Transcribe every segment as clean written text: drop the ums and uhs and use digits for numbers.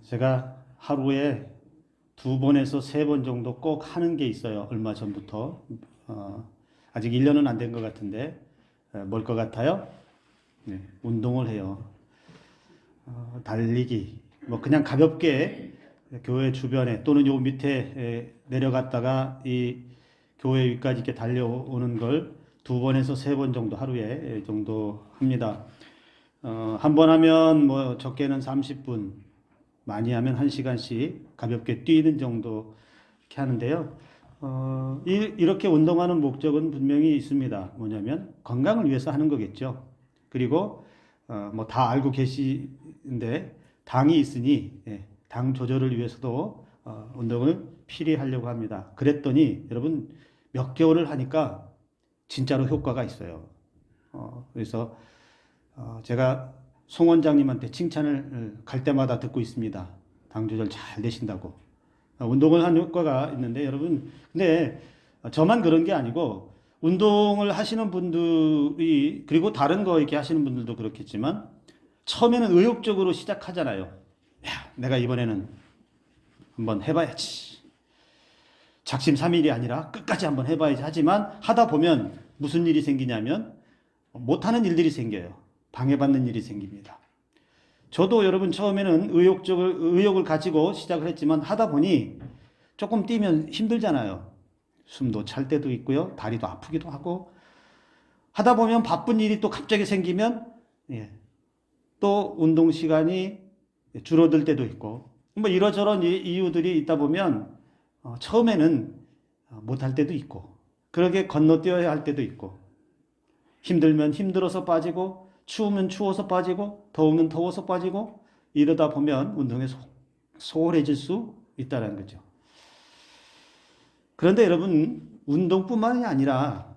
제가 하루에 2번에서 3번 정도 꼭 하는 게 있어요. 얼마 전부터. 아직 1년은 안 된 것 같은데, 뭘 것 같아요? 네, 운동을 해요. 달리기. 뭐 그냥 가볍게 교회 주변에 또는 요 밑에 내려갔다가 이 교회 위까지 이렇게 달려오는 걸 2번에서 3번 정도 하루에 정도 합니다. 한 번 하면 뭐 적게는 30분, 많이 하면 1시간씩 가볍게 뛰는 정도 이렇게 하는데요. 이렇게 운동하는 목적은 분명히 있습니다. 뭐냐면 건강을 위해서 하는 거겠죠. 그리고 뭐 다 알고 계시는데 당이 있으니 당 조절을 위해서도 운동을 필히 하려고 합니다. 그랬더니 여러분 몇 개월을 하니까 진짜로 효과가 있어요. 그래서 제가 송 원장님한테 칭찬을 갈 때마다 듣고 있습니다. 당 조절 잘 되신다고. 운동을 한 효과가 있는데 여러분, 근데 저만 그런 게 아니고 운동을 하시는 분들이, 그리고 다른 거 이렇게 하시는 분들도 그렇겠지만 처음에는 의욕적으로 시작하잖아요. 야, 내가 이번에는 한번 해봐야지. 작심삼일이 아니라 끝까지 한번 해봐야지. 하지만 하다 보면 무슨 일이 생기냐면 못하는 일들이 생겨요. 방해받는 일이 생깁니다. 저도 여러분 처음에는 의욕을 가지고 시작을 했지만 하다 보니 조금 뛰면 힘들잖아요. 숨도 찰 때도 있고요. 다리도 아프기도 하고. 하다 보면 바쁜 일이 또 갑자기 생기면 또 운동 시간이 줄어들 때도 있고. 뭐 이러저런 이유들이 있다 보면 처음에는 못할 때도 있고. 그러게 건너뛰어야 할 때도 있고. 힘들면 힘들어서 빠지고, 추우면 추워서 빠지고, 더우면 더워서 빠지고, 이러다 보면 운동에 소홀해질 수 있다는 거죠. 그런데 여러분, 운동뿐만이 아니라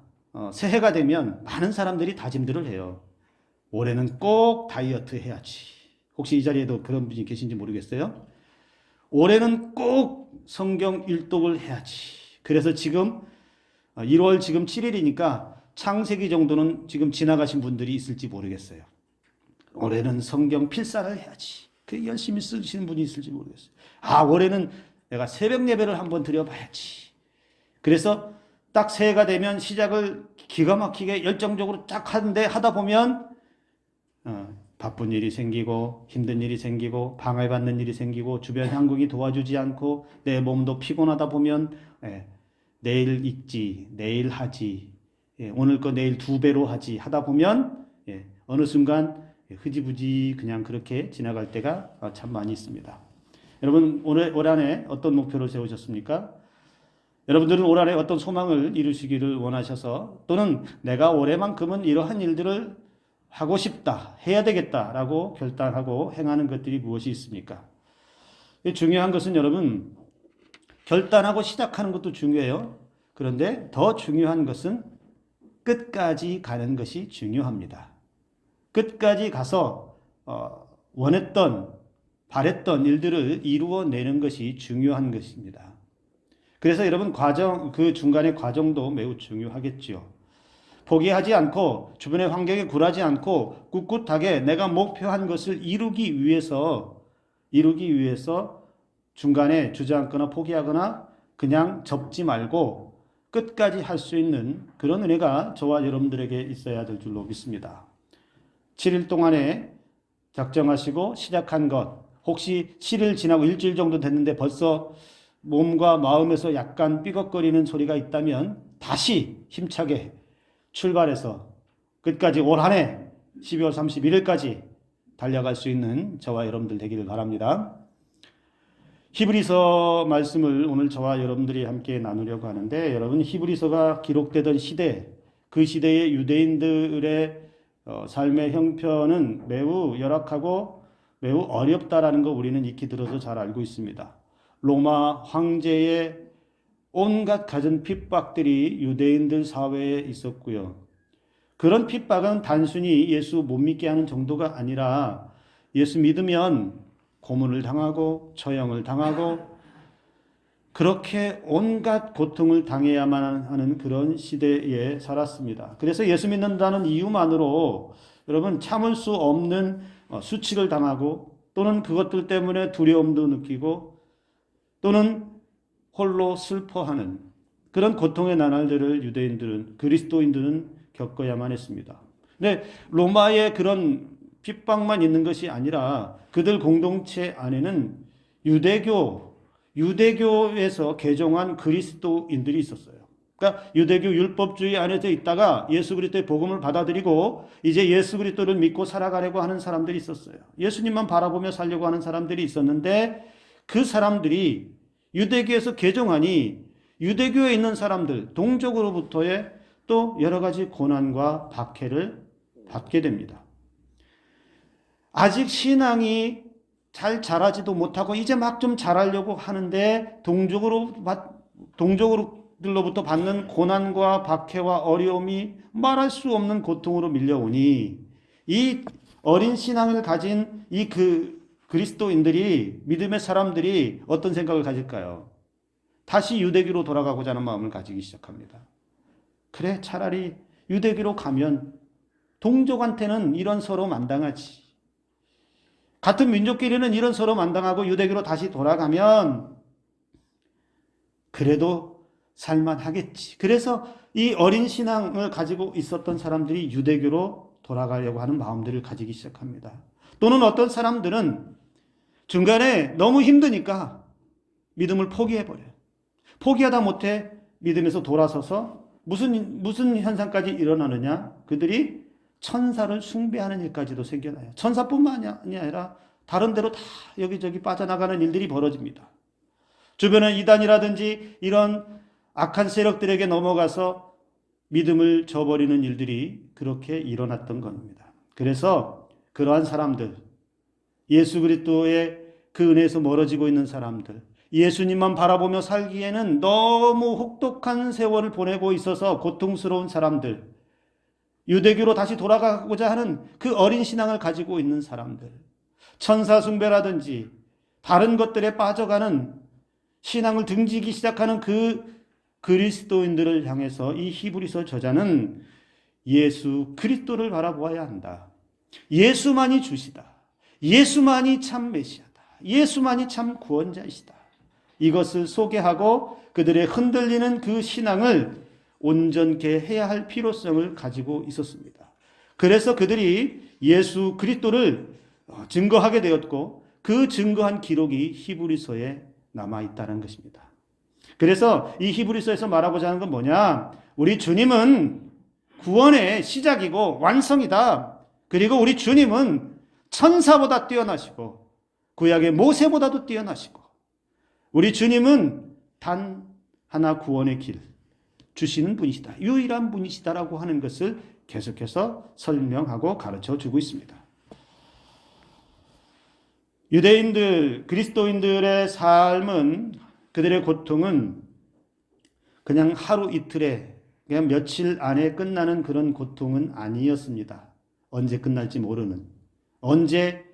새해가 되면 많은 사람들이 다짐들을 해요. 올해는 꼭 다이어트 해야지. 혹시 이 자리에도 그런 분이 계신지 모르겠어요. 올해는 꼭 성경 일독을 해야지. 그래서 지금 1월 지금 7일이니까 창세기 정도는 지금 지나가신 분들이 있을지 모르겠어요. 올해는 성경 필사를 해야지. 그 열심히 쓰시는 분이 있을지 모르겠어요. 올해는 내가 새벽 예배를 한번 드려봐야지. 그래서 딱 새해가 되면 시작을 기가 막히게 열정적으로 딱 하는데 하다 보면 바쁜 일이 생기고 힘든 일이 생기고 방해받는 일이 생기고 주변 환경이 도와주지 않고 내 몸도 피곤하다 보면 내일 읽지, 내일 하지, 오늘 거 내일 2배로 하지 하다 보면 어느 순간 흐지부지 그냥 그렇게 지나갈 때가 참 많이 있습니다. 여러분 올 한해 어떤 목표를 세우셨습니까? 여러분들은 올 한해 어떤 소망을 이루시기를 원하셔서 또는 내가 올해만큼은 이러한 일들을 하고 싶다, 해야 되겠다라고 결단하고 행하는 것들이 무엇이 있습니까? 중요한 것은 여러분 결단하고 시작하는 것도 중요해요. 그런데 더 중요한 것은 끝까지 가는 것이 중요합니다. 끝까지 가서 원했던, 바랬던 일들을 이루어내는 것이 중요한 것입니다. 그래서 여러분 그 중간의 과정도 매우 중요하겠지요. 포기하지 않고 주변의 환경에 굴하지 않고 꿋꿋하게 내가 목표한 것을 이루기 위해서 중간에 주저앉거나 포기하거나 그냥 접지 말고 끝까지 할 수 있는 그런 은혜가 저와 여러분들에게 있어야 될 줄로 믿습니다. 7일 동안에 작정하시고 시작한 것, 혹시 7일 지나고 일주일 정도 됐는데 벌써 몸과 마음에서 약간 삐걱거리는 소리가 있다면 다시 힘차게 출발해서 끝까지 올 한 해 12월 31일까지 달려갈 수 있는 저와 여러분들 되기를 바랍니다. 히브리서 말씀을 오늘 저와 여러분들이 함께 나누려고 하는데 여러분 히브리서가 기록되던 시대, 그 시대의 유대인들의 삶의 형편은 매우 열악하고 매우 어렵다라는 거 우리는 익히 들어서 잘 알고 있습니다. 로마 황제의 온갖 갖은 핍박들이 유대인들 사회에 있었고요. 그런 핍박은 단순히 예수 못 믿게 하는 정도가 아니라 예수 믿으면 고문을 당하고 처형을 당하고 그렇게 온갖 고통을 당해야만 하는 그런 시대에 살았습니다. 그래서 예수 믿는다는 이유만으로 여러분 참을 수 없는 수치를 당하고 또는 그것들 때문에 두려움도 느끼고 또는 홀로 슬퍼하는 그런 고통의 나날들을 유대인들은, 그리스도인들은 겪어야만 했습니다. 근데 로마의 그런 핍박만 있는 것이 아니라 그들 공동체 안에는 유대교에서 개종한 그리스도인들이 있었어요. 그러니까 유대교 율법주의 안에서 있다가 예수 그리스도의 복음을 받아들이고 이제 예수 그리스도를 믿고 살아가려고 하는 사람들이 있었어요. 예수님만 바라보며 살려고 하는 사람들이 있었는데 그 사람들이 유대교에서 개종하니 유대교에 있는 사람들 동족으로부터의 또 여러 가지 고난과 박해를 받게 됩니다. 아직 신앙이 잘 자라지도 못하고 이제 막 좀 자라려고 하는데 동족들로부터 받는 고난과 박해와 어려움이 말할 수 없는 고통으로 밀려오니 이 어린 신앙을 가진 이 그리스도인들이, 믿음의 사람들이 어떤 생각을 가질까요? 다시 유대교로 돌아가고자 하는 마음을 가지기 시작합니다. 그래, 차라리 유대교로 가면 동족한테는 이런 서러움 안 당하지. 같은 민족끼리는 이런 서러움 안 당하고 유대교로 다시 돌아가면 그래도 살만하겠지. 그래서 이 어린 신앙을 가지고 있었던 사람들이 유대교로 돌아가려고 하는 마음들을 가지기 시작합니다. 또는 어떤 사람들은 중간에 너무 힘드니까 믿음을 포기해버려요. 포기하다 못해 믿음에서 돌아서서 무슨 현상까지 일어나느냐? 그들이 천사를 숭배하는 일까지도 생겨나요. 천사뿐만 아니라 다른 데로 다 여기저기 빠져나가는 일들이 벌어집니다. 주변에 이단이라든지 이런 악한 세력들에게 넘어가서 믿음을 저버리는 일들이 그렇게 일어났던 겁니다. 그래서 그러한 사람들, 예수 그리스도의 그 은혜에서 멀어지고 있는 사람들, 예수님만 바라보며 살기에는 너무 혹독한 세월을 보내고 있어서 고통스러운 사람들, 유대교로 다시 돌아가고자 하는 그 어린 신앙을 가지고 있는 사람들, 천사 숭배라든지 다른 것들에 빠져가는 신앙을 등지기 시작하는 그 그리스도인들을 향해서 이 히브리서 저자는 예수 그리스도를 바라보아야 한다. 예수만이 주시다. 예수만이 참 메시아다. 예수만이 참 구원자이시다. 이것을 소개하고 그들의 흔들리는 그 신앙을 온전케 해야 할 필요성을 가지고 있었습니다. 그래서 그들이 예수 그리스도를 증거하게 되었고 그 증거한 기록이 히브리서에 남아있다는 것입니다. 그래서 이 히브리서에서 말하고자 하는 건 뭐냐? 우리 주님은 구원의 시작이고 완성이다. 그리고 우리 주님은 천사보다 뛰어나시고 구약의 모세보다도 뛰어나시고 우리 주님은 단 하나 구원의 길 주시는 분이시다. 유일한 분이시다라고 하는 것을 계속해서 설명하고 가르쳐 주고 있습니다. 유대인들, 그리스도인들의 삶은, 그들의 고통은 그냥 하루 이틀에, 그냥 며칠 안에 끝나는 그런 고통은 아니었습니다. 언제 끝날지 모르는, 언제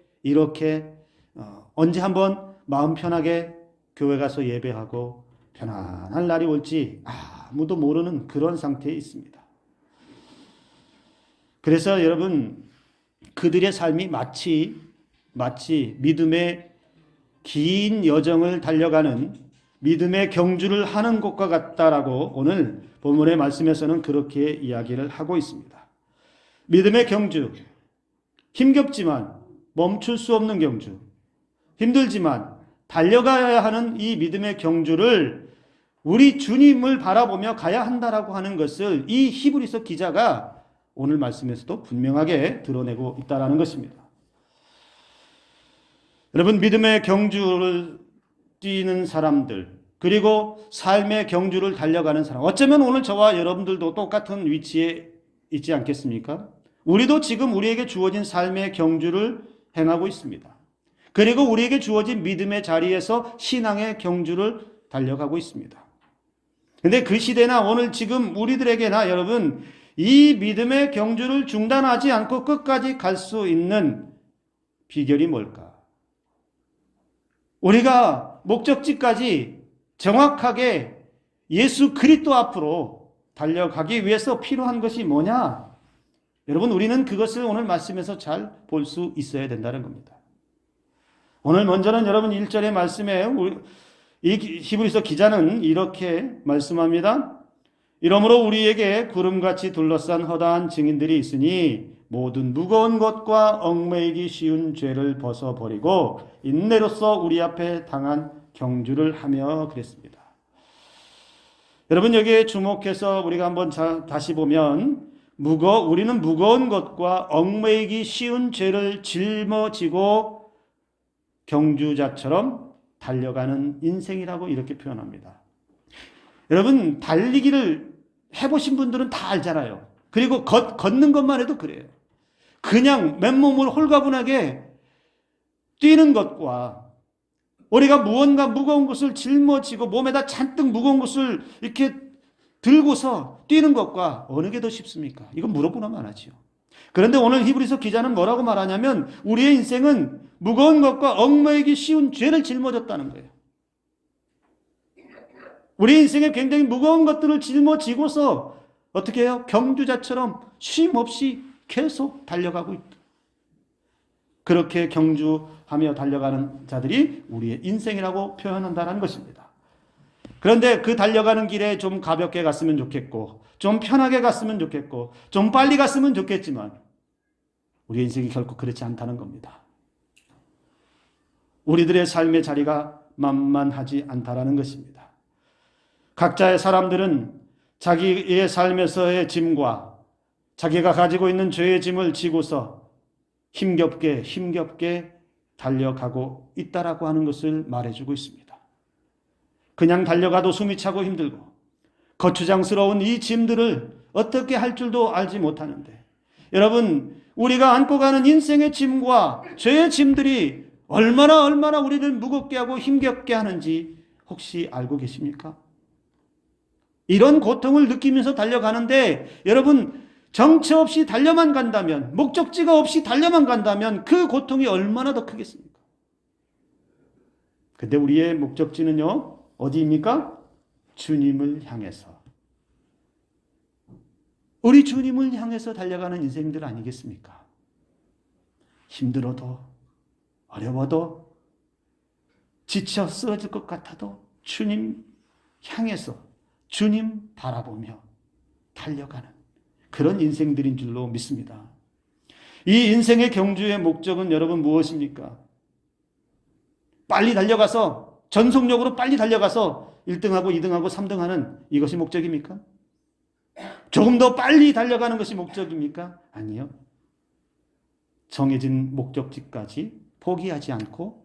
한번 마음 편하게 교회 가서 예배하고 편안한 날이 올지 아무도 모르는 그런 상태에 있습니다. 그래서 여러분, 그들의 삶이 마치 믿음의 긴 여정을 달려가는 믿음의 경주를 하는 것과 같다라고 오늘 본문의 말씀에서는 그렇게 이야기를 하고 있습니다. 믿음의 경주, 힘겹지만 멈출 수 없는 경주, 힘들지만 달려가야 하는 이 믿음의 경주를 우리 주님을 바라보며 가야 한다라고 하는 것을 이 히브리서 기자가 오늘 말씀에서도 분명하게 드러내고 있다라는 것입니다. 여러분, 믿음의 경주를 뛰는 사람들, 그리고 삶의 경주를 달려가는 사람, 어쩌면 오늘 저와 여러분들도 똑같은 위치에 있지 않겠습니까? 우리도 지금 우리에게 주어진 삶의 경주를 행하고 있습니다. 그리고 우리에게 주어진 믿음의 자리에서 신앙의 경주를 달려가고 있습니다. 근데 그 시대나 오늘 지금 우리들에게나 여러분, 이 믿음의 경주를 중단하지 않고 끝까지 갈 수 있는 비결이 뭘까? 우리가 목적지까지 정확하게 예수 그리스도 앞으로 달려가기 위해서 필요한 것이 뭐냐? 여러분, 우리는 그것을 오늘 말씀에서 잘 볼 수 있어야 된다는 겁니다. 오늘 먼저는 여러분 1절의 말씀에 이 히브리서 기자는 이렇게 말씀합니다. 이러므로 우리에게 구름같이 둘러싼 허다한 증인들이 있으니 모든 무거운 것과 얽매이기 쉬운 죄를 벗어버리고 인내로써 우리 앞에 당한 경주를 하며 그랬습니다. 여러분 여기에 주목해서 우리가 한번 다시 보면 우리는 무거운 것과 얽매이기 쉬운 죄를 짊어지고 경주자처럼 달려가는 인생이라고 이렇게 표현합니다. 여러분 달리기를 해보신 분들은 다 알잖아요. 그리고 걷는 것만 해도 그래요. 그냥 맨몸을 홀가분하게 뛰는 것과 우리가 무언가 무거운 것을 짊어지고 몸에다 잔뜩 무거운 것을 이렇게 들고서 뛰는 것과 어느 게 더 쉽습니까? 이건 물어보나만 하지요. 그런데 오늘 히브리서 기자는 뭐라고 말하냐면 우리의 인생은 무거운 것과 얽매이기 쉬운 죄를 짊어졌다는 거예요. 우리 인생에 굉장히 무거운 것들을 짊어지고서 어떻게 해요? 경주자처럼 쉼 없이 계속 달려가고 있다. 그렇게 경주하며 달려가는 자들이 우리의 인생이라고 표현한다는 것입니다. 그런데 그 달려가는 길에 좀 가볍게 갔으면 좋겠고 좀 편하게 갔으면 좋겠고 좀 빨리 갔으면 좋겠지만 우리의 인생이 결코 그렇지 않다는 겁니다. 우리들의 삶의 자리가 만만하지 않다라는 것입니다. 각자의 사람들은 자기의 삶에서의 짐과 자기가 가지고 있는 죄의 짐을 지고서 힘겹게 달려가고 있다라고 하는 것을 말해주고 있습니다. 그냥 달려가도 숨이 차고 힘들고 거추장스러운 이 짐들을 어떻게 할 줄도 알지 못하는데 여러분 우리가 안고 가는 인생의 짐과 죄의 짐들이 얼마나 우리를 무겁게 하고 힘겹게 하는지 혹시 알고 계십니까? 이런 고통을 느끼면서 달려가는데 여러분 정체 없이 달려만 간다면 목적지가 없이 달려만 간다면 그 고통이 얼마나 더 크겠습니까? 근데 우리의 목적지는요 어디입니까? 주님을 향해서 우리 주님을 향해서 달려가는 인생들 아니겠습니까? 힘들어도 어려워도 지쳐 쓰러질 것 같아도 주님 향해서 주님 바라보며 달려가는 그런 인생들인 줄로 믿습니다. 이 인생의 경주의 목적은 여러분 무엇입니까? 빨리 달려가서 전속력으로 빨리 달려가서 1등하고 2등하고 3등하는 이것이 목적입니까? 조금 더 빨리 달려가는 것이 목적입니까? 아니요. 정해진 목적지까지 포기하지 않고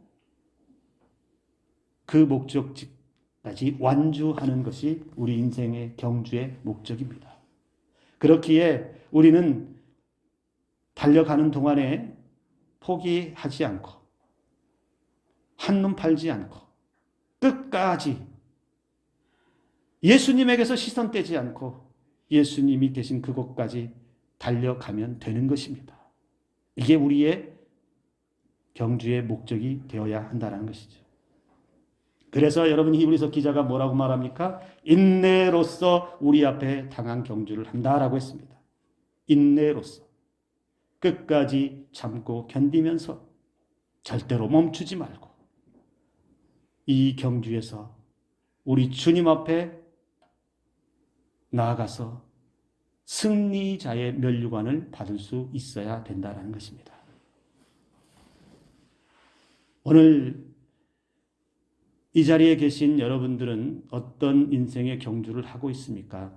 그 목적지까지 완주하는 것이 우리 인생의 경주의 목적입니다. 그렇기에 우리는 달려가는 동안에 포기하지 않고 한눈 팔지 않고 끝까지 예수님에게서 시선 떼지 않고 예수님이 계신 그곳까지 달려가면 되는 것입니다. 이게 우리의 경주의 목적이 되어야 한다는 것이죠. 그래서 여러분 히브리서 기자가 뭐라고 말합니까? 인내로써 우리 앞에 당한 경주를 한다라고 했습니다. 인내로써 끝까지 참고 견디면서 절대로 멈추지 말고 이 경주에서 우리 주님 앞에 나아가서 승리자의 면류관을 받을 수 있어야 된다는 것입니다. 오늘 이 자리에 계신 여러분들은 어떤 인생의 경주를 하고 있습니까?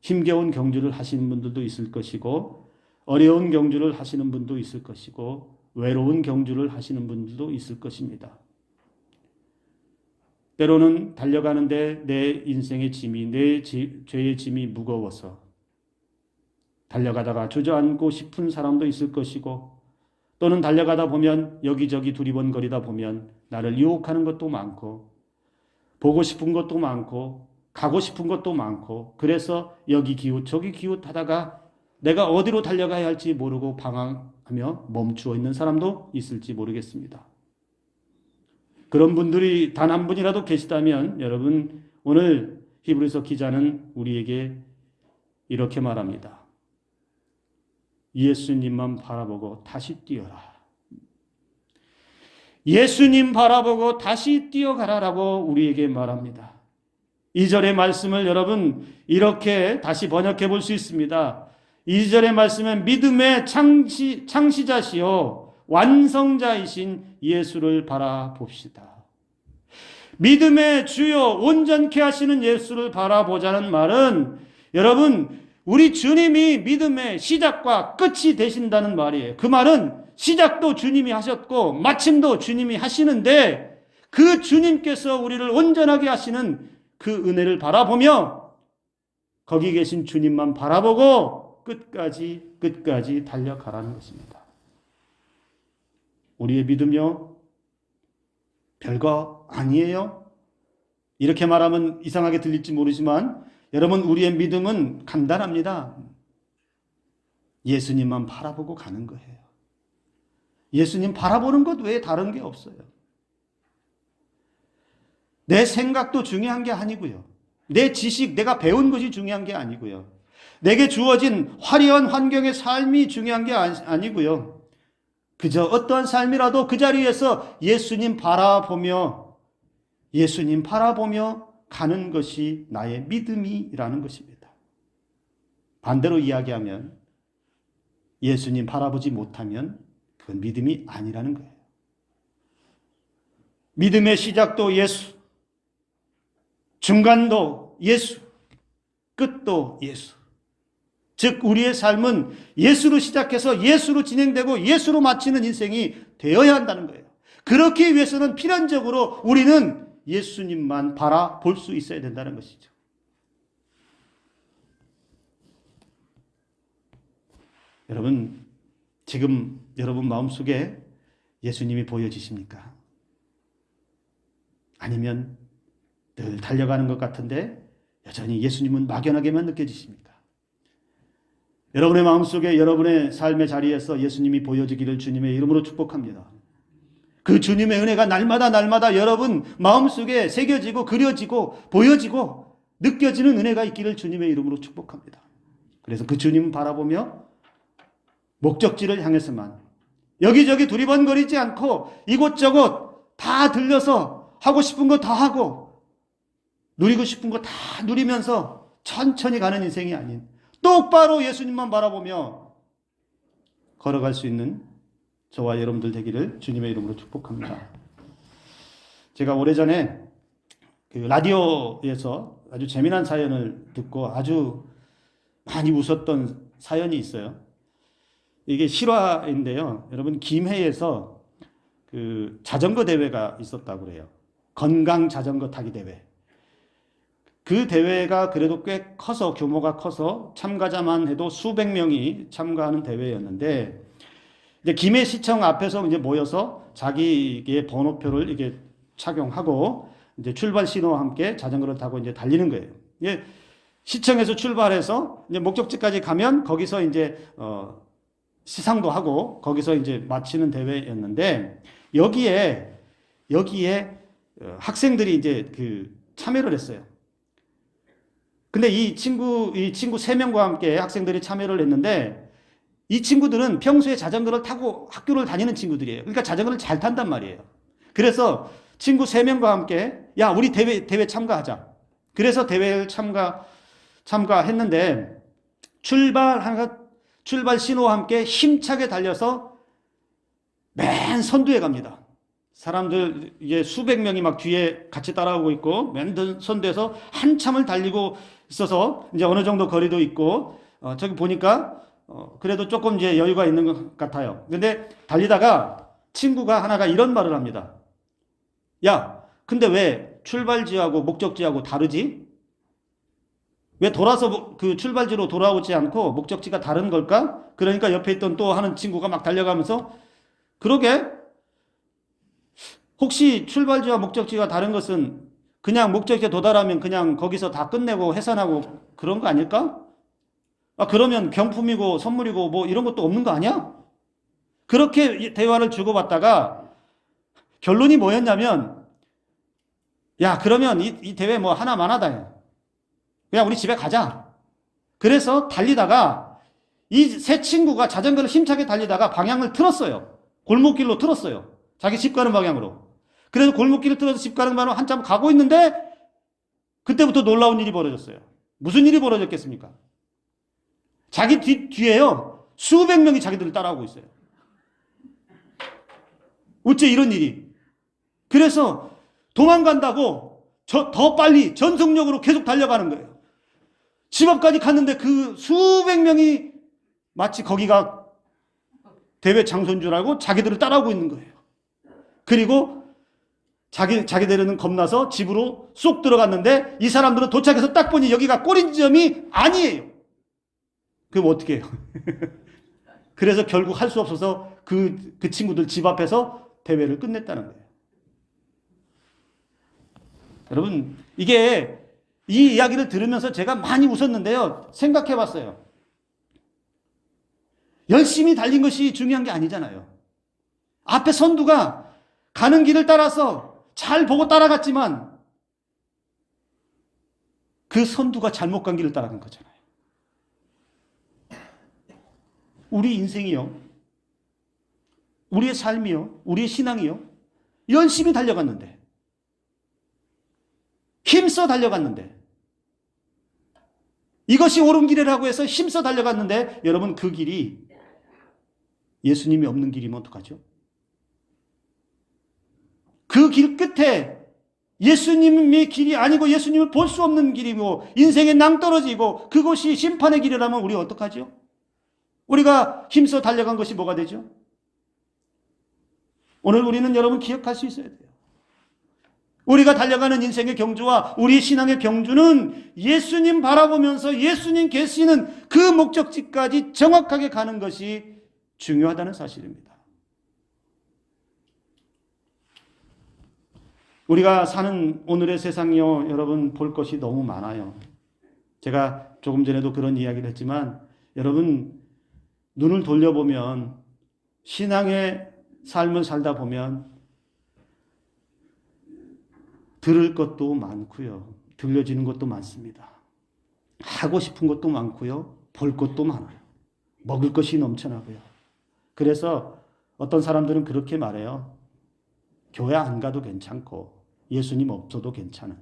힘겨운 경주를 하시는 분들도 있을 것이고 어려운 경주를 하시는 분도 있을 것이고 외로운 경주를 하시는 분들도 있을 것입니다. 때로는 달려가는데 내 인생의 짐이 내 죄의 짐이 무거워서 달려가다가 주저앉고 싶은 사람도 있을 것이고 또는 달려가다 보면 여기저기 두리번거리다 보면 나를 유혹하는 것도 많고 보고 싶은 것도 많고 가고 싶은 것도 많고 그래서 여기 기웃 저기 기웃 하다가 내가 어디로 달려가야 할지 모르고 방황하며 멈추어 있는 사람도 있을지 모르겠습니다. 그런 분들이 단 한 분이라도 계시다면 여러분 오늘 히브리서 기자는 우리에게 이렇게 말합니다. 예수님만 바라보고 다시 뛰어라. 예수님 바라보고 다시 뛰어가라라고 우리에게 말합니다. 2절의 말씀을 여러분 이렇게 다시 번역해 볼 수 있습니다. 2절의 말씀은 믿음의 창시자시요 완성자이신 예수를 바라봅시다. 믿음의 주요 온전케 하시는 예수를 바라보자는 말은 여러분 우리 주님이 믿음의 시작과 끝이 되신다는 말이에요. 그 말은 시작도 주님이 하셨고 마침도 주님이 하시는데 그 주님께서 우리를 온전하게 하시는 그 은혜를 바라보며 거기 계신 주님만 바라보고 끝까지 달려가라는 것입니다. 우리의 믿음요 별거 아니에요. 이렇게 말하면 이상하게 들릴지 모르지만 여러분 우리의 믿음은 간단합니다. 예수님만 바라보고 가는 거예요. 예수님 바라보는 것 외에 다른 게 없어요. 내 생각도 중요한 게 아니고요. 내 지식, 내가 배운 것이 중요한 게 아니고요. 내게 주어진 화려한 환경의 삶이 중요한 게 아니고요. 그저 어떠한 삶이라도 그 자리에서 예수님 바라보며 가는 것이 나의 믿음이라는 것입니다. 반대로 이야기하면 예수님 바라보지 못하면 그건 믿음이 아니라는 거예요. 믿음의 시작도 예수, 중간도 예수, 끝도 예수. 즉 우리의 삶은 예수로 시작해서 예수로 진행되고 예수로 마치는 인생이 되어야 한다는 거예요. 그렇기 위해서는 필연적으로 우리는 예수님만 바라볼 수 있어야 된다는 것이죠. 여러분, 지금 여러분 마음속에 예수님이 보여지십니까? 아니면 늘 달려가는 것 같은데 여전히 예수님은 막연하게만 느껴지십니까? 여러분의 마음속에 여러분의 삶의 자리에서 예수님이 보여지기를 주님의 이름으로 축복합니다. 그 주님의 은혜가 날마다 여러분 마음속에 새겨지고 그려지고 보여지고 느껴지는 은혜가 있기를 주님의 이름으로 축복합니다. 그래서 그 주님 바라보며 목적지를 향해서만 여기저기 두리번거리지 않고 이곳저곳 다 들려서 하고 싶은 거 다 하고 누리고 싶은 거 다 누리면서 천천히 가는 인생이 아닌 똑바로 예수님만 바라보며 걸어갈 수 있는 저와 여러분들 되기를 주님의 이름으로 축복합니다. 제가 오래전에 그 라디오에서 아주 재미난 사연을 듣고 아주 많이 웃었던 사연이 있어요. 이게 실화인데요. 여러분 김해에서 그 자전거 대회가 있었다고 그래요. 건강 자전거 타기 대회. 그 대회가 그래도 꽤 커서 규모가 커서 참가자만 해도 수백 명이 참가하는 대회였는데 이제 김해시청 앞에서 이제 모여서 자기의 번호표를 이게 착용하고 이제 출발 신호와 함께 자전거를 타고 이제 달리는 거예요. 이게 시청에서 출발해서 이제 목적지까지 가면 거기서 이제 시상도 하고 거기서 이제 마치는 대회였는데 여기에 학생들이 이제 그 참여를 했어요. 근데 이 친구 3명과 함께 학생들이 참여를 했는데 이 친구들은 평소에 자전거를 타고 학교를 다니는 친구들이에요. 그러니까 자전거를 잘 탄단 말이에요. 그래서 친구 3명과 함께 야 우리 대회 참가하자. 그래서 대회를 참가했는데 출발 신호와 함께 힘차게 달려서 맨 선두에 갑니다. 사람들 이제 수백 명이 막 뒤에 같이 따라오고 있고 맨 선두에서 한참을 달리고 있어서 이제 어느 정도 거리도 있고 저기 보니까 그래도 조금 이제 여유가 있는 것 같아요. 근데 달리다가 친구가 하나가 이런 말을 합니다. 야, 근데 왜 출발지하고 목적지하고 다르지? 왜 돌아서 그 출발지로 돌아오지 않고 목적지가 다른 걸까? 그러니까 옆에 있던 또 하는 친구가 막 달려가면서 그러게 혹시 출발지와 목적지가 다른 것은 그냥 목적지에 도달하면 그냥 거기서 다 끝내고 해산하고 그런 거 아닐까? 그러면 경품이고 선물이고 뭐 이런 것도 없는 거 아니야? 그렇게 대화를 주고받다가 결론이 뭐였냐면 야 그러면 이 대회 뭐 하나만 하다 그냥 우리 집에 가자. 그래서 달리다가 이 세 친구가 자전거를 힘차게 달리다가 방향을 틀었어요. 골목길로 틀었어요. 자기 집 가는 방향으로. 그래서 골목길을 틀어서 집 가는 방향으로 한참 가고 있는데 그때부터 놀라운 일이 벌어졌어요. 무슨 일이 벌어졌겠습니까? 자기 뒤에요. 수백 명이 자기들을 따라오고 있어요. 어째 이런 일이. 그래서 도망간다고 더 빨리 전속력으로 계속 달려가는 거예요. 집 앞까지 갔는데 그 수백 명이 마치 거기가 대회 장소인 줄 알고 자기들을 따라오고 있는 거예요. 그리고 자기들은 겁나서 집으로 쏙 들어갔는데 이 사람들은 도착해서 딱 보니 여기가 꼬린 지점이 아니에요. 그럼 어떻게 해요? 그래서 결국 할 수 없어서 그 친구들 집 앞에서 대회를 끝냈다는 거예요. 여러분, 이 이야기를 들으면서 제가 많이 웃었는데요. 생각해 봤어요. 열심히 달린 것이 중요한 게 아니잖아요. 앞에 선두가 가는 길을 따라서 잘 보고 따라갔지만 그 선두가 잘못 간 길을 따라간 거잖아요. 우리 인생이요. 우리의 삶이요. 우리의 신앙이요. 열심히 달려갔는데. 힘써 달려갔는데. 이것이 옳은 길이라고 해서 힘써 달려갔는데 여러분 그 길이 예수님이 없는 길이면 어떡하죠? 그 길 끝에 예수님의 길이 아니고 예수님을 볼 수 없는 길이고 인생의 낭떠러지고 그것이 심판의 길이라면 우리 어떡하죠? 우리가 힘써 달려간 것이 뭐가 되죠? 오늘 우리는 여러분 기억할 수 있어야 돼요. 우리가 달려가는 인생의 경주와 우리 신앙의 경주는 예수님 바라보면서 예수님 계시는 그 목적지까지 정확하게 가는 것이 중요하다는 사실입니다. 우리가 사는 오늘의 세상이요, 여러분 볼 것이 너무 많아요. 제가 조금 전에도 그런 이야기를 했지만 여러분 눈을 돌려보면 신앙의 삶을 살다 보면 들을 것도 많고요. 들려지는 것도 많습니다. 하고 싶은 것도 많고요. 볼 것도 많아요. 먹을 것이 넘쳐나고요. 그래서 어떤 사람들은 그렇게 말해요. 교회 안 가도 괜찮고 예수님 없어도 괜찮은.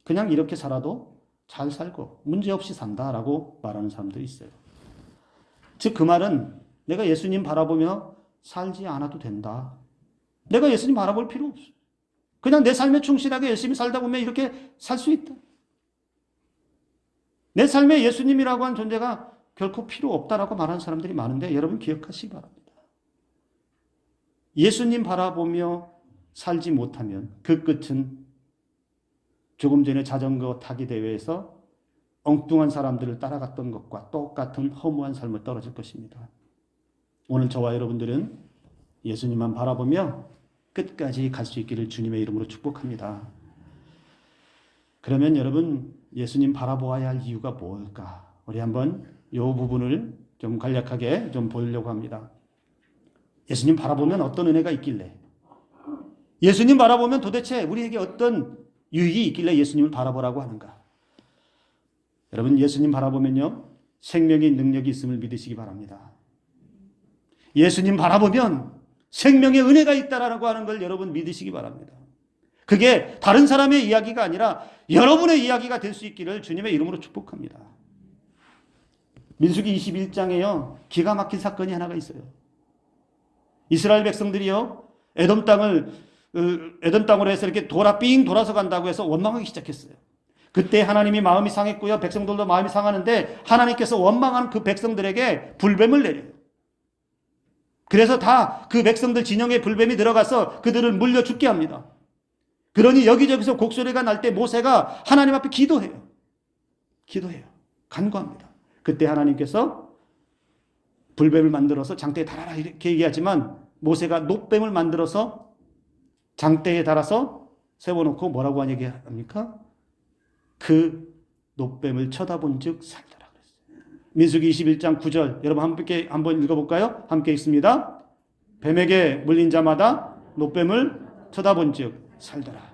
그냥 이렇게 살아도 잘 살고 문제없이 산다라고 말하는 사람들이 있어요. 즉 그 말은 내가 예수님 바라보며 살지 않아도 된다. 내가 예수님 바라볼 필요 없어. 그냥 내 삶에 충실하게 열심히 살다 보면 이렇게 살 수 있다. 내 삶에 예수님이라고 하는 존재가 결코 필요 없다라고 말하는 사람들이 많은데 여러분 기억하시기 바랍니다. 예수님 바라보며 살지 못하면 그 끝은 조금 전에 자전거 타기 대회에서 엉뚱한 사람들을 따라갔던 것과 똑같은 허무한 삶을 떨어질 것입니다. 오늘 저와 여러분들은 예수님만 바라보며 끝까지 갈 수 있기를 주님의 이름으로 축복합니다. 그러면 여러분 예수님 바라보아야 할 이유가 뭘까? 우리 한번 이 부분을 좀 간략하게 좀 보려고 합니다. 예수님 바라보면 어떤 은혜가 있길래? 예수님 바라보면 도대체 우리에게 어떤 유익이 있길래 예수님을 바라보라고 하는가? 여러분 예수님 바라보면요 생명의 능력이 있음을 믿으시기 바랍니다. 예수님 바라보면 생명의 은혜가 있다라고 하는 걸 여러분 믿으시기 바랍니다. 그게 다른 사람의 이야기가 아니라 여러분의 이야기가 될 수 있기를 주님의 이름으로 축복합니다. 민수기 21장에요 기가 막힌 사건이 하나가 있어요. 이스라엘 백성들이요 에돔 땅으로 해서 이렇게 삥 돌아서 간다고 해서 원망하기 시작했어요. 그때 하나님이 마음이 상했고요 백성들도 마음이 상하는데 하나님께서 원망한 그 백성들에게 불뱀을 내려요. 그래서 다 그 백성들 진영에 불뱀이 들어가서 그들을 물려 죽게 합니다. 그러니 여기저기서 곡소리가 날 때 모세가 하나님 앞에 기도해요. 간구합니다. 그때 하나님께서 불뱀을 만들어서 장대에 달아라 이렇게 얘기하지만 모세가 놋뱀을 만들어서 장대에 달아서 세워놓고 뭐라고 얘기합니까? 그 놋뱀을 쳐다본 즉 살더라 그랬어요. 민수기 21장 9절 여러분 함께 한번 읽어볼까요? 함께 읽습니다. 뱀에게 물린 자마다 놋뱀을 쳐다본 즉 살더라.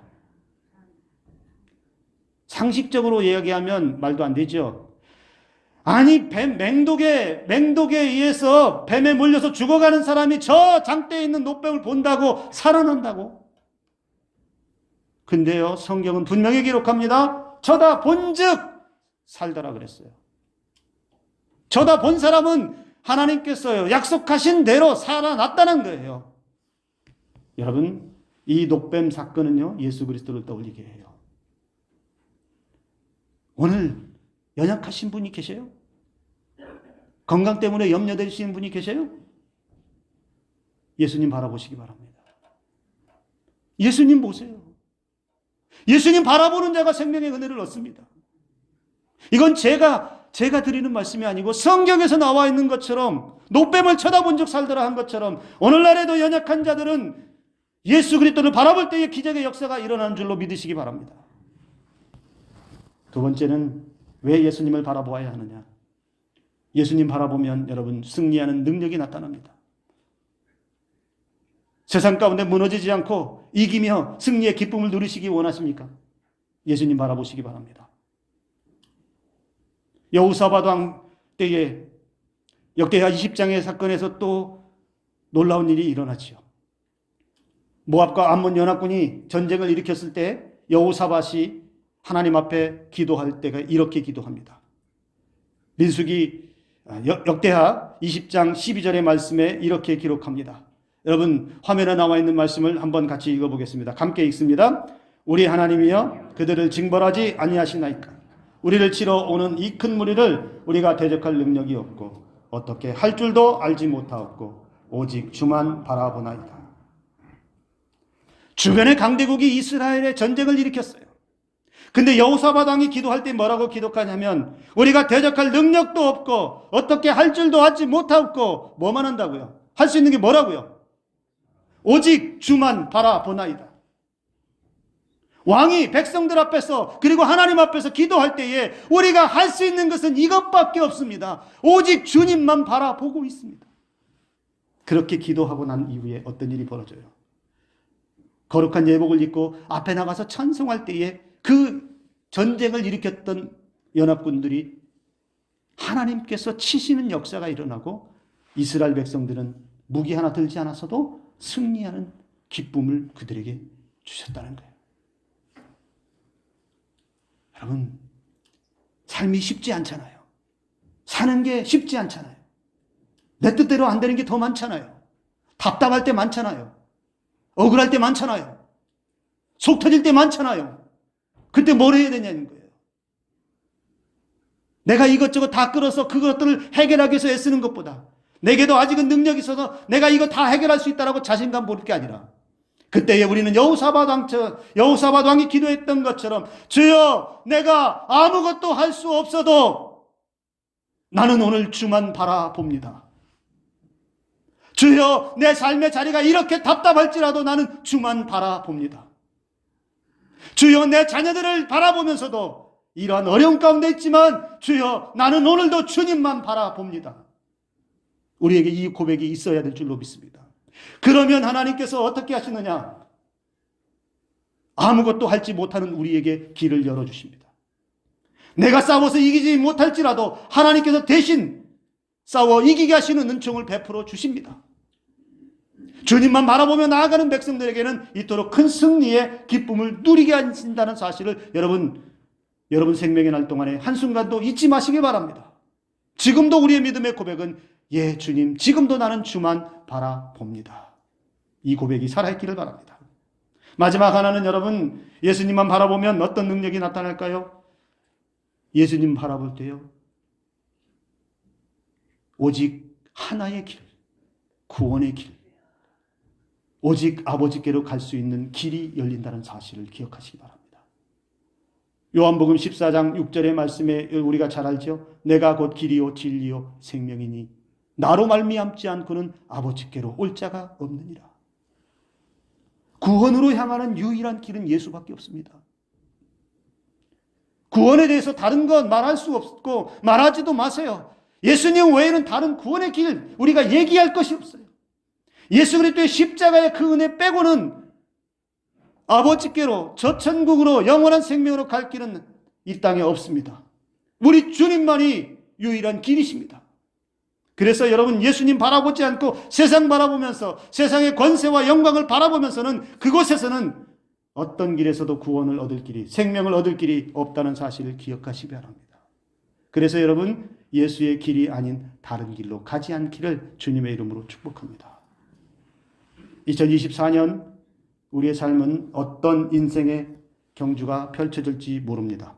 상식적으로 이야기하면 말도 안 되죠. 아니, 맹독에 의해서 뱀에 물려서 죽어가는 사람이 저 장대에 있는 노뱀을 본다고 살아난다고? 근데요, 성경은 분명히 기록합니다. 저다 본즉 살더라 그랬어요. 저다 본 사람은 하나님께서요, 약속하신 대로 살아났다는 거예요. 여러분, 이 노뱀 사건은요, 예수 그리스도를 떠올리게 해요. 오늘 연약하신 분이 계세요? 건강 때문에 염려되시는 분이 계세요? 예수님 바라보시기 바랍니다. 예수님 보세요. 예수님 바라보는 자가 생명의 은혜를 얻습니다. 이건 제가 드리는 말씀이 아니고 성경에서 나와 있는 것처럼 노뱀을 쳐다본 적 살더라 한 것처럼 오늘날에도 연약한 자들은 예수 그리스도를 바라볼 때에 기적의 역사가 일어나는 줄로 믿으시기 바랍니다. 두 번째는 왜 예수님을 바라보아야 하느냐? 예수님 바라보면 여러분 승리하는 능력이 나타납니다. 세상 가운데 무너지지 않고 이기며 승리의 기쁨을 누리시기 원하십니까? 예수님 바라보시기 바랍니다. 여호사밧 왕 때에 역대하 20장의 사건에서 또 놀라운 일이 일어났지요. 모압과 암몬 연합군이 전쟁을 일으켰을 때 여호사밧이 하나님 앞에 기도할 때가 이렇게 기도합니다. 민수기 역대하 20장 12절의 말씀에 이렇게 기록합니다. 여러분 화면에 나와 있는 말씀을 한번 같이 읽어보겠습니다. 함께 읽습니다. 우리 하나님이여 그들을 징벌하지 아니하시나이까. 우리를 치러 오는 이 큰 무리를 우리가 대적할 능력이 없고 어떻게 할 줄도 알지 못하옵고 오직 주만 바라보나이다. 주변의 강대국이 이스라엘의 전쟁을 일으켰어요. 근데 여호사밧 왕이 기도할 때 뭐라고 기도하냐면 우리가 대적할 능력도 없고 어떻게 할 줄도 알지 못하고 뭐만 한다고요? 할 수 있는 게 뭐라고요? 오직 주만 바라보나이다. 왕이 백성들 앞에서 그리고 하나님 앞에서 기도할 때에 우리가 할 수 있는 것은 이것밖에 없습니다. 오직 주님만 바라보고 있습니다. 그렇게 기도하고 난 이후에 어떤 일이 벌어져요? 거룩한 예복을 입고 앞에 나가서 찬송할 때에 그 전쟁을 일으켰던 연합군들이 하나님께서 치시는 역사가 일어나고 이스라엘 백성들은 무기 하나 들지 않았어도 승리하는 기쁨을 그들에게 주셨다는 거예요. 여러분, 삶이 쉽지 않잖아요. 사는 게 쉽지 않잖아요. 내 뜻대로 안 되는 게 더 많잖아요. 답답할 때 많잖아요. 억울할 때 많잖아요. 속 터질 때 많잖아요. 그때 뭘 해야 되냐는 거예요. 내가 이것저것 다 끌어서 그것들을 해결하기 위해서 애쓰는 것보다 내게도 아직은 능력이 있어서 내가 이거 다 해결할 수 있다라고 자신감 보일 게 아니라 그때에 우리는 여호사밧 왕이 기도했던 것처럼 주여 내가 아무것도 할 수 없어도 나는 오늘 주만 바라봅니다. 주여 내 삶의 자리가 이렇게 답답할지라도 나는 주만 바라봅니다. 주여 내 자녀들을 바라보면서도 이러한 어려움 가운데 있지만 주여 나는 오늘도 주님만 바라봅니다. 우리에게 이 고백이 있어야 될 줄로 믿습니다. 그러면 하나님께서 어떻게 하시느냐? 아무것도 할지 못하는 우리에게 길을 열어주십니다. 내가 싸워서 이기지 못할지라도 하나님께서 대신 싸워 이기게 하시는 은총을 베풀어 주십니다. 주님만 바라보며 나아가는 백성들에게는 이토록 큰 승리의 기쁨을 누리게 하신다는 사실을 여러분 생명의 날 동안에 한순간도 잊지 마시기 바랍니다. 지금도 우리의 믿음의 고백은 예 주님 지금도 나는 주만 바라봅니다. 이 고백이 살아있기를 바랍니다. 마지막 하나는 여러분 예수님만 바라보면 어떤 능력이 나타날까요? 예수님 바라볼 때요 오직 하나의 길, 구원의 길, 오직 아버지께로 갈 수 있는 길이 열린다는 사실을 기억하시기 바랍니다. 요한복음 14장 6절의 말씀에 우리가 잘 알죠? 내가 곧 길이요 진리요 생명이니 나로 말미암지 않고는 아버지께로 올 자가 없느니라. 구원으로 향하는 유일한 길은 예수밖에 없습니다. 구원에 대해서 다른 건 말할 수 없고 말하지도 마세요. 예수님 외에는 다른 구원의 길 우리가 얘기할 것이 없어요. 예수 그리스도의 십자가의 그 은혜 빼고는 아버지께로 저 천국으로 영원한 생명으로 갈 길은 이 땅에 없습니다. 우리 주님만이 유일한 길이십니다. 그래서 여러분 예수님 바라보지 않고 세상 바라보면서 세상의 권세와 영광을 바라보면서는 그곳에서는 어떤 길에서도 구원을 얻을 길이, 생명을 얻을 길이 없다는 사실을 기억하시기 바랍니다. 그래서 여러분 예수의 길이 아닌 다른 길로 가지 않기를 주님의 이름으로 축복합니다. 2024년 우리의 삶은 어떤 인생의 경주가 펼쳐질지 모릅니다.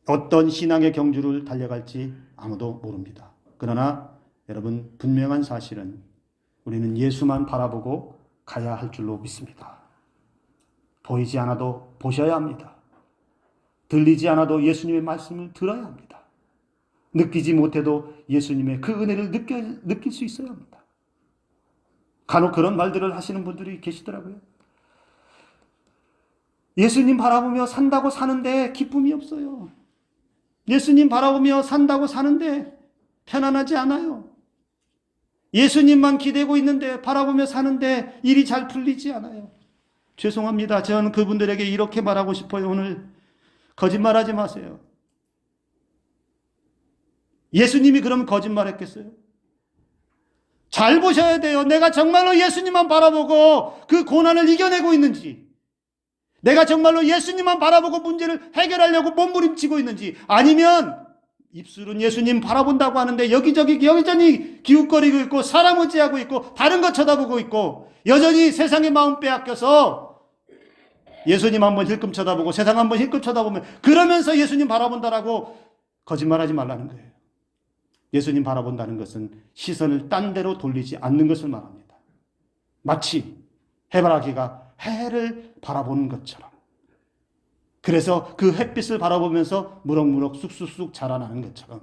어떤 신앙의 경주를 달려갈지 아무도 모릅니다. 그러나 여러분 분명한 사실은 우리는 예수만 바라보고 가야 할 줄로 믿습니다. 보이지 않아도 보셔야 합니다. 들리지 않아도 예수님의 말씀을 들어야 합니다. 느끼지 못해도 예수님의 그 은혜를 느낄 수 있어야 합니다. 간혹 그런 말들을 하시는 분들이 계시더라고요. 예수님 바라보며 산다고 사는데 기쁨이 없어요. 예수님 바라보며 산다고 사는데 편안하지 않아요. 예수님만 기대고 있는데 바라보며 사는데 일이 잘 풀리지 않아요. 죄송합니다. 저는 그분들에게 이렇게 말하고 싶어요. 오늘 거짓말하지 마세요. 예수님이 그럼 거짓말했겠어요? 잘 보셔야 돼요. 내가 정말로 예수님만 바라보고 그 고난을 이겨내고 있는지, 내가 정말로 예수님만 바라보고 문제를 해결하려고 몸부림치고 있는지, 아니면 입술은 예수님 바라본다고 하는데 여기저기 여전히 기웃거리고 있고 사람 의지하고 있고 다른 거 쳐다보고 있고 여전히 세상의 마음 빼앗겨서 예수님 한번 힐끔 쳐다보고 세상 한번 힐끔 쳐다보면 그러면서 예수님 바라본다라고 거짓말하지 말라는 거예요. 예수님 바라본다는 것은 시선을 딴 데로 돌리지 않는 것을 말합니다. 마치 해바라기가 해를 바라보는 것처럼. 그래서 그 햇빛을 바라보면서 무럭무럭 쑥쑥쑥 자라나는 것처럼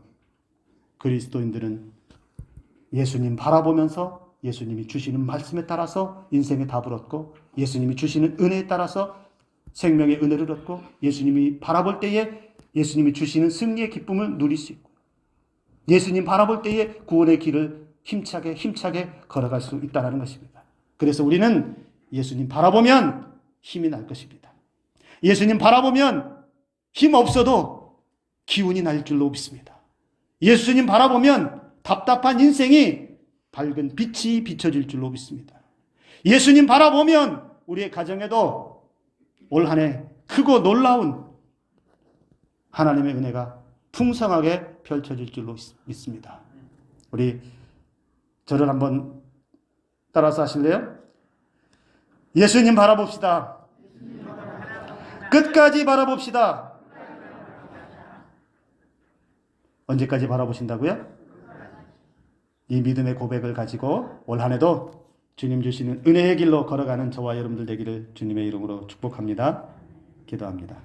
그리스도인들은 예수님 바라보면서 예수님이 주시는 말씀에 따라서 인생의 답을 얻고 예수님이 주시는 은혜에 따라서 생명의 은혜를 얻고 예수님이 바라볼 때에 예수님이 주시는 승리의 기쁨을 누릴 수 있고 예수님 바라볼 때에 구원의 길을 힘차게 걸어갈 수 있다는 것입니다. 그래서 우리는 예수님 바라보면 힘이 날 것입니다. 예수님 바라보면 힘 없어도 기운이 날 줄로 믿습니다. 예수님 바라보면 답답한 인생이 밝은 빛이 비춰질 줄로 믿습니다. 예수님 바라보면 우리의 가정에도 올 한 해 크고 놀라운 하나님의 은혜가 풍성하게 펼쳐질 줄로 믿습니다. 우리 저를 한번 따라서 하실래요? 예수님 바라봅시다. 끝까지 바라봅시다. 언제까지 바라보신다고요? 이 믿음의 고백을 가지고 올 한 해도 주님 주시는 은혜의 길로 걸어가는 저와 여러분들 되기를 주님의 이름으로 축복합니다. 기도합니다.